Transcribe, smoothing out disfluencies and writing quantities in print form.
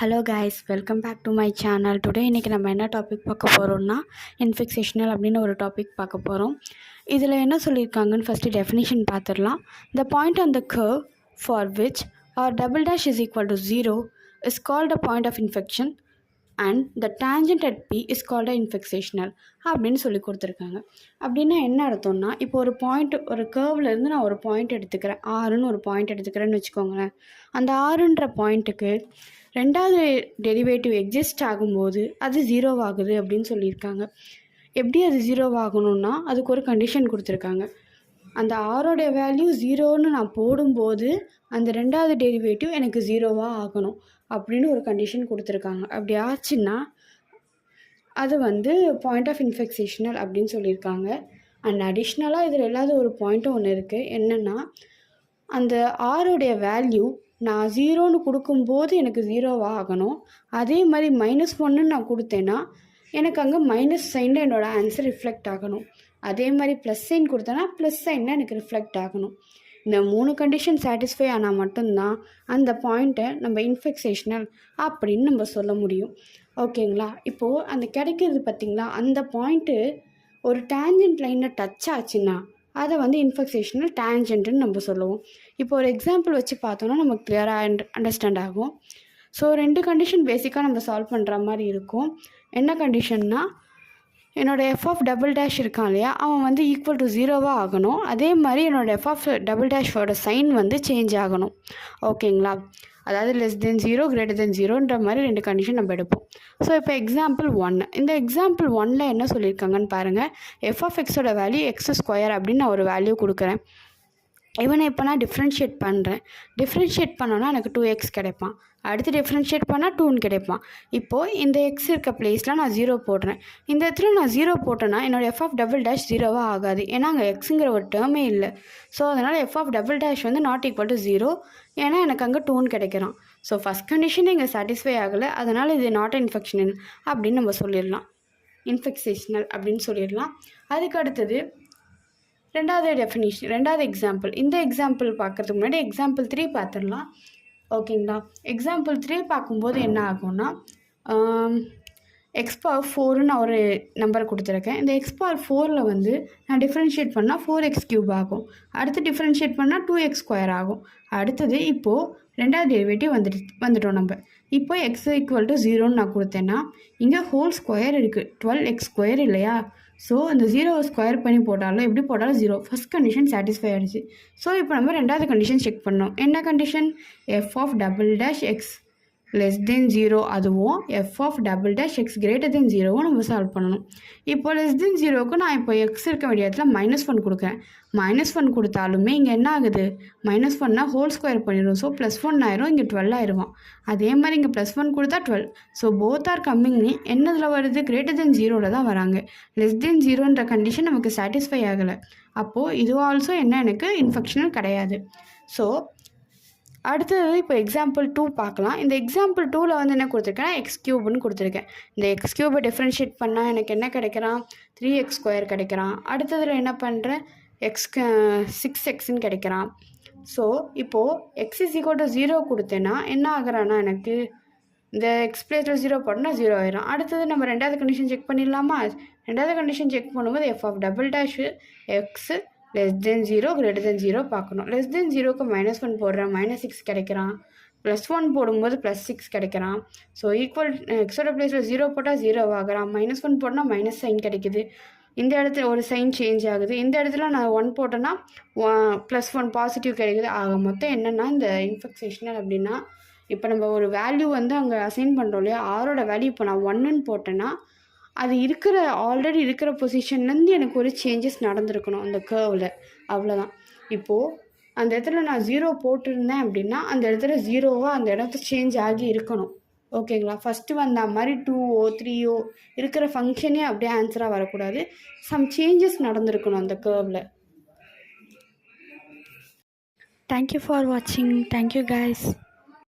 Hello guys, welcome back to my channel. Today இன்றைக்கி நம்ம என்ன டாபிக் பார்க்க போகிறோம்னா இன்ஃபிக்சேஷனல் அப்படின்னு ஒரு டாபிக் பார்க்க போகிறோம். இதில் என்ன சொல்லியிருக்காங்கன்னு ஃபஸ்ட்டு டெஃபினிஷன் பார்த்துடலாம். The point on the curve for which R double dash is equal to 0 is called a point of inflection and the tangent at P is called a inflectional அப்படின்னு சொல்லி கொடுத்துருக்காங்க. அப்படின்னா என்ன அர்த்தம்னா, இப்போ ஒரு பாயிண்ட், ஒரு கர்வ்லேருந்து நான் ஒரு பாயிண்ட் எடுத்துக்கிறேன், ஆறுன்னு ஒரு பாயிண்ட் எடுத்துக்கிறேன்னு வச்சுக்கோங்களேன். அந்த ஆறுன்ற பாயிண்ட்டுக்கு ரெண்டாவது டெரிவேட்டிவ் எக்ஸிஸ்ட் ஆகும்போது அது 0 ஆகுது அப்படின்னு சொல்லியிருக்காங்க. எப்படி அது 0 ஆகணும்னா அதுக்கு ஒரு கண்டிஷன் கொடுத்துருக்காங்க. அந்த ஆரோடைய வேல்யூ 0ன்னு நான் போடும்போது அந்த ரெண்டாவது டெரிவேட்டிவ் எனக்கு 0வாக ஆகணும் அப்படின்னு ஒரு கண்டிஷன் கொடுத்துருக்காங்க. அப்படி ஆச்சுன்னா அது பாயிண்ட் ஆஃப் இன்ஃபிக்சேஷனல் அப்படின்னு சொல்லியிருக்காங்க. அண்ட் அடிஷ்னலாக இதில் இல்லாத ஒரு பாயிண்ட்டும் ஒன்று இருக்குது. என்னென்னா, அந்த ஆரோடைய வேல்யூ நான் 0ன்னு கொடுக்கும்போது எனக்கு 0வாக ஆகணும். அதே மாதிரி -1ன்னு நான் கொடுத்தேன்னா எனக்கு அங்கே மைனஸ் சைனில் என்னோடய ஆன்சர் ரிஃப்ளெக்ட் ஆகணும். அதே மாதிரி ப்ளஸ் சைன் கொடுத்தேன்னா ப்ளஸ் சைனில் எனக்கு ரிஃப்ளெக்ட் ஆகணும். இந்த 3 கண்டிஷன் சாட்டிஸ்ஃபை ஆனால் மட்டும்தான் அந்த பாயிண்ட்டை நம்ம இன்ஃபிக்சேஷனல் அப்படின்னு நம்ம சொல்ல முடியும். ஓகேங்களா? இப்போது அந்த கிடைக்கிறது பார்த்திங்களா, அந்த பாயிண்ட்டு ஒரு டேஞ்சன்ட் லைனில் டச் ஆச்சுன்னா அதை இன்ஃபிக்சேஷனல் டேஞ்சன்ட்டுன்னு நம்ம சொல்லுவோம். இப்போ ஒரு எக்ஸாம்பிள் வச்சு பார்த்தோன்னா நமக்கு கிளியராக அண்டர்ஸ்டாண்ட் ஆகும். ஸோ 2 கண்டிஷன் பேசிக்காக நம்ம சால்வ் பண்ணுற மாதிரி இருக்கும். என்ன கண்டிஷன்னா, என்னோடய எஃப் ஆஃப் டபுள் டேஷ் இருக்கான் இல்லையா, அவன் ஈக்குவல் டு 0வாக ஆகணும். அதே மாதிரி என்னோடய எஃப் ஆஃப் டபுள் டேஷோட சைன் சேஞ்ச் ஆகணும். ஓகேங்களா? அதாவது <0 <0ன்ற மாதிரி 2 கண்டிஷன் நம்ம எடுப்போம். ஸோ இப்போ எக்ஸாம்பிள் 1, இந்த எக்ஸாம்பிள் 1ல் என்ன சொல்லியிருக்காங்கன்னு பாருங்கள். எஃப் ஆஃப் எக்ஸோட வேல்யூ x² அப்படின்னு நான் ஒரு வேல்யூ கொடுக்குறேன். இவனை இப்போ நான் டிஃப்ரென்ஷியேட் பண்ணுறேன். டிஃப்ரென்ஷியேட் பண்ணோன்னா எனக்கு 2x கிடைப்பான். அடுத்து டிஃப்ரென்ஷியேட் பண்ணால் 2ன்னு கிடைப்பான். இப்போது இந்த எக்ஸ் இருக்க பிளேஸில் நான் 0 போடுறேன். இந்த இடத்துல நான் 0 போட்டேன்னா என்னோடய எஃப் ஆஃப் டபுள் டேஷ் 0வாக ஆகாது. ஏன்னா அங்கே எக்ஸுங்கிற ஒரு டேர்மே இல்லை. ஸோ அதனால் F of double dash not equal to 0, ஏன்னா எனக்கு அங்கே 2ன்னு கிடைக்கிறான். ஸோ ஃபஸ்ட் கண்டிஷன் இங்கே சாட்டிஸ்ஃபை ஆகலை. அதனால் இது நாட் இன்ஃபெக்ஷனல் அப்படின்னு நம்ம சொல்லிடலாம், இன்ஃபிக்சேஷனல் அப்படின்னு சொல்லிடலாம். அதுக்கு அடுத்தது ரெண்டாவது எக்ஸாம்பிள். இந்த எக்ஸாம்பிள் பார்க்குறதுக்கு முன்னாடி எக்ஸாம்பிள் 3 பார்த்துடலாம். ஓகேங்களா? எக்ஸாம்பிள் 3 பார்க்கும்போது என்ன ஆகும்னா, x⁴ நான் ஒரு நம்பர் கொடுத்துருக்கேன். இந்த x⁴ நான் டிஃப்ரென்ஷியேட் பண்ணால் 4x³ ஆகும். அடுத்து டிஃப்ரென்ஷியேட் பண்ணால் 2x² ஆகும். அடுத்தது இப்போது ரெண்டாவது டெரிவேட்டிவ் வந்துட்டோம் நம்ம. இப்போ x = 0ன்னு நான் கொடுத்தேன்னா இங்கே ஹோல் ஸ்கொயர் இருக்குது, 12x² இல்லையா? ஸோ இந்த 0 ஸ்கொயர் பண்ணி போட்டாலும் எப்படி போட்டாலும் 0. ஃபஸ்ட் கண்டிஷன் சாட்டிஸ்ஃபை ஆகிடுச்சு. ஸோ இப்போ நம்ம ரெண்டாவது கண்டிஷன் செக் பண்ணோம். என்ன condition? F of double dash X <0 அதுவும் F of double dash X <0வும் நம்ம சால்வ் பண்ணணும். இப்போ <0க்கு நான் இப்போ எக்ஸ் இருக்க வேண்டிய இடத்துல -1 கொடுக்குறேன். -1 கொடுத்தாலுமே இங்கே என்ன ஆகுது? -1னா ஹோல் ஸ்கொயர் பண்ணிடும். ஸோ +1 ஆயிரும், இங்கே 12 ஆயிடுவான். அதே மாதிரி இங்கே +1 கொடுத்தா 12. ஸோ போத் ஆர் கம்மிங்னு என்னதில் வருது? <0ல தான் வராங்க. <0ன்ற கண்டிஷன் நமக்கு சாட்டிஸ்ஃபை ஆகலை. அப்போது இது ஆல்சோ எனக்கு இன்ஃபெக்ஷனல் கிடையாது. ஸோ அடுத்தது இப்போ எக்ஸாம்பிள் 2 பார்க்கலாம். இந்த எக்ஸாம்பிள் 2ல் என்ன கொடுத்துருக்கேன்னா x³ கொடுத்துருக்கேன். இந்த x³ டிஃப்ரென்ஷியேட் பண்ணால் எனக்கு என்ன கிடைக்கிறான்? 3x² கிடைக்கிறான். அடுத்ததில் என்ன பண்ணுறேன்? 6xன்னு கிடைக்கிறான். ஸோ இப்போது x = 0 கொடுத்தேன்னா என்ன ஆகிறான்னா, எனக்கு இந்த எக்ஸ் பிளேஸில் 0 போட்டோன்னா 0 ஆயிரும். அடுத்தது நம்ம ரெண்டாவது கண்டிஷன் செக் பண்ணிடலாமா? ரெண்டாவது கண்டிஷன் செக் பண்ணும்போது F of double dash X <0 <0 பார்க்கணும். <0க்கு -1 போடுறேன், -6 கிடைக்கிறான். +1 போடும்போது +6 கிடைக்கிறான். ஸோ ஈக்குவல் எக்ஸோட பிளேஸில் 0 போட்டால் 0 ஆகிறான். -1 போட்டால் மைனஸ் சைன் கிடைக்குது. இந்த இடத்துல ஒரு சைன் சேஞ்ச் ஆகுது. இந்த இடத்துல நான் 1 போட்டேன்னா +1 பாசிட்டிவ் கிடைக்குது. ஆக மொத்தம் என்னென்னா, இந்த இன்ஃபிக்சேஷனல் அப்படின்னா, இப்போ நம்ம ஒரு வேல்யூ அங்கே அசைன் பண்ணுறோம் இல்லையா, ஆரோட வேல்யூ இப்போ நான் 1ன்னு போட்டேன்னா அது ஆல்ரெடி இருக்கிற பொசிஷன்லேருந்து எனக்கு ஒரு சேஞ்சஸ் நடந்திருக்கணும் அந்த கர்வில். அவ்வளோதான். இப்போது அந்த இடத்துல நான் 0 போட்டிருந்தேன் அப்படின்னா அந்த இடத்துல 0வாக அந்த இடத்துல சேஞ்ச் ஆகி இருக்கணும். ஓகேங்களா? ஃபஸ்ட்டு வந்த மாதிரி 2ஓ 3ஓ இருக்கிற ஃபங்க்ஷனே அப்படியே ஆன்சராக வரக்கூடாது. சம் சேஞ்சஸ் நடந்திருக்கணும் அந்த கர்வில். தேங்க்யூ ஃபார் வாட்சிங். Thank you guys.